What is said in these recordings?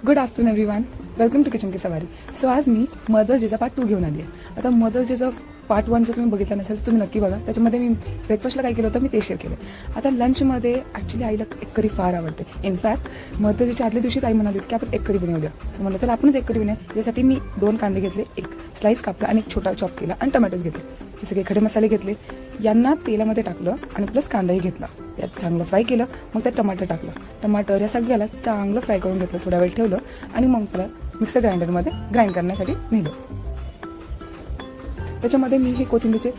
Good afternoon everyone, welcome to kitchen की सवारी. So आज मी मदर्स डेचा पार्ट 2 घेऊन आली आहे. आता मदर्स डेचा पार्ट 1 जर तुम्ही बघितला नसेल तर तुम्ही नक्की बघा. त्याच्यामध्ये मी ब्रेकफास्टला काय केलं होतं मी ते शेअर केलं. आता लंचमध्ये ॲक्च्युली आईला एक करी फार आवडते. इनफॅक्ट मदर्स डेच्या आदल्या दिवशीच आई म्हणाली होती की आपण एक करी बनवू द्या. सो म्हणलं चला आपणच एक करी बनवूया. यासाठी मी 2 कांदे घेतले, एक स्लाइस कापला आणि एक छोटा चॉप केला आणि टमॅटोज घेतले. हे सगळे खडे मसाले घेतले, यांना तेलामध्ये टाकलं आणि प्लस कांदाही घेतला. यात चांगलं फ्राय केलं. मग त्यात टमाटर टाकलं. टमाटर या सगळ्याला चांगलं फ्राय करून घेतलं, थोडा वेळ ठेवलं आणि मग त्याला मिक्सर ग्राइंडरमध्ये ग्राइंड करण्यासाठी नेलं. त्याच्यामध्ये मी हे कोथिंबीरचे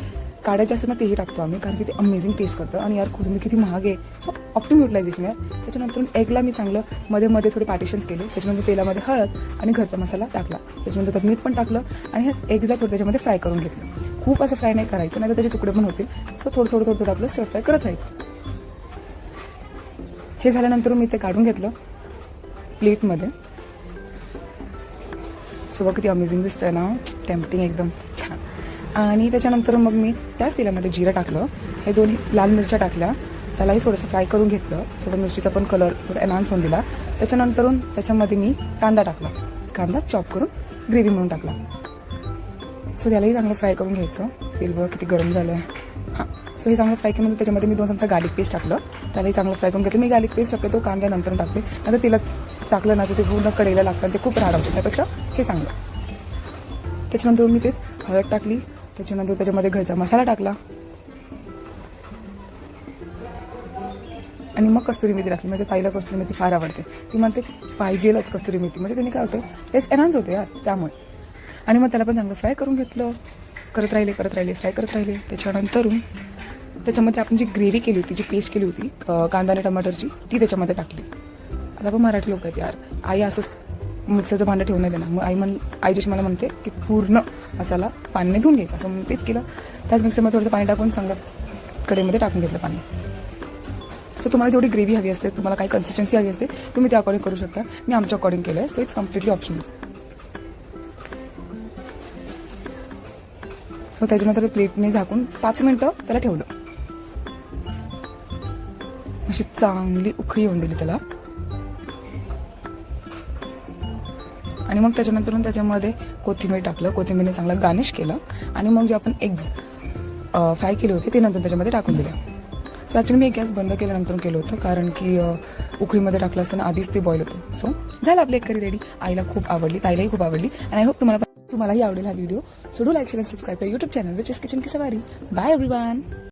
काड्या जे असतात ना तेही टाकतो आम्ही, कारण की ते अमेझिंग टेस्ट करतं. आणि यार कोथिंबीर किती महाग आहे. सो ऑप्टिम युटिलायझेशन आहे. त्याच्यानंतर एगला मी चांगलं मध्ये थोडे पार्टिशन्स केले. त्याच्यानंतर तेलामध्ये हळद आणि घरचा मसाला टाकला. त्याच्यानंतर त्यात मीठ पण टाकलं आणि ह्या एगला थोडं त्याच्यामध्ये फ्राय करून घेतलं. खूप असं फ्राय नाही करायचं, नाही तर त्याचे तुकडे पण होतील. सो थोडं आपलं स्टर फ्राय करत राहायचं. हे झाल्यानंतर मी ते काढून घेतलं प्लेटमध्ये. सो बघ किती अमेझिंग दिसतंय ना, टेम्पटिंग एकदम छान. आणि त्याच्यानंतर मग मी त्याच तेलामध्ये जिरं टाकलं. हे 2 लाल मिरच्या टाकल्या, त्यालाही थोडंसं फ्राय करून घेतलं. थोडं मिरचीचा पण कलर थोडा एनहान्स होऊन दिला. त्याच्यानंतरून त्याच्यामध्ये मी कांदा टाकला. कांदा चॉप करून ग्रेव्ही म्हणून टाकला. सो त्यालाही चांगलं फ्राय करून घ्यायचं. तेल बघ किती गरम झालं आहे. हां, सो हे चांगलं फ्राय केलं. त्याच्यामध्ये मी 2 चमचा गार्लिक पेस्ट टाकलं. त्यालाही चांगलं फ्राय करून घेतलं. मी गार्लिक पेस्ट टाकते तो कांद्यानंतर टाकते, नंतर तिला टाकलं ना तर ते पूर्ण कढईला लागतं, ते खूप राड होते. त्यापेक्षा हे चांगलं. त्याच्यानंतर मी तेच हळद टाकली. त्याच्यानंतर त्याच्यामध्ये घरचा मसाला टाकला आणि मग कस्तुरी मेथी टाकली. माझ्या ताईला कस्तुरी मेथी फार आवडते. ती म्हणते पाहिजेलच कस्तुरी मेथी, म्हणजे त्यांनी काय होतं टेस्ट एनहान्स होते यार, त्यामुळे. आणि मग त्याला पण चांगलं फ्राय करून घेतलं. करत राहिले फ्राय करत राहिले. त्याच्यानंतरून त्याच्यामध्ये आपण जी ग्रेव्ही केली होती, जी पेस्ट केली होती कांदा आणि टमाटरची, ती त्याच्यामध्ये टाकली. आता आपण मराठी लोक आहेत यार, आई असंच मिक्सरचं भांडं ठेवून नाही देणार. मग आई जशी मला म्हणते की पूर्ण मसाला पाण्याने धुवून घ्यायचा. असं तेच केलं. त्याच मिक्सरमध्ये थोडंसं पाणी टाकून चांगलं कढईमध्ये टाकून घेतलं पाणी. तर तुम्हाला जेवढी ग्रेव्ही हवी असते, तुम्हाला काय कन्सिस्टन्सी हवी असते, तुम्ही त्या अकॉर्डिंग करू शकता. मी आमच्या अकॉर्डिंग केलं आहे. So it's completely optional. So त्याच्यानंतर प्लेटने झाकून 5 मिनटं त्याला ठेवलं. अशी चांगली उकळी येऊन दिली त्याला. आणि मग त्याच्यानंतर त्याच्यामध्ये कोथिंबीर टाकलं. कोथिंबीरने चांगलं गार्निश केलं. आणि मग जे आपण एग्स फ्राय केले होते ते नंतर त्याच्यामध्ये टाकून दिले. सो ॲक्च्युली मी गॅस बंद केल्यानंतर केलं होतं, कारण की उकळीमध्ये टाकलं असताना आधीच ते बॉईल होतं. सो झालं आपली एक करी रेडी. आईला खूप आवडली, ताईलाही खूप आवडली. आणि आय होप तुम्हालाही आवडेल हा video. So do like, share, subscribe to YouTube channel which is kitchen की सवारी. Bye everyone.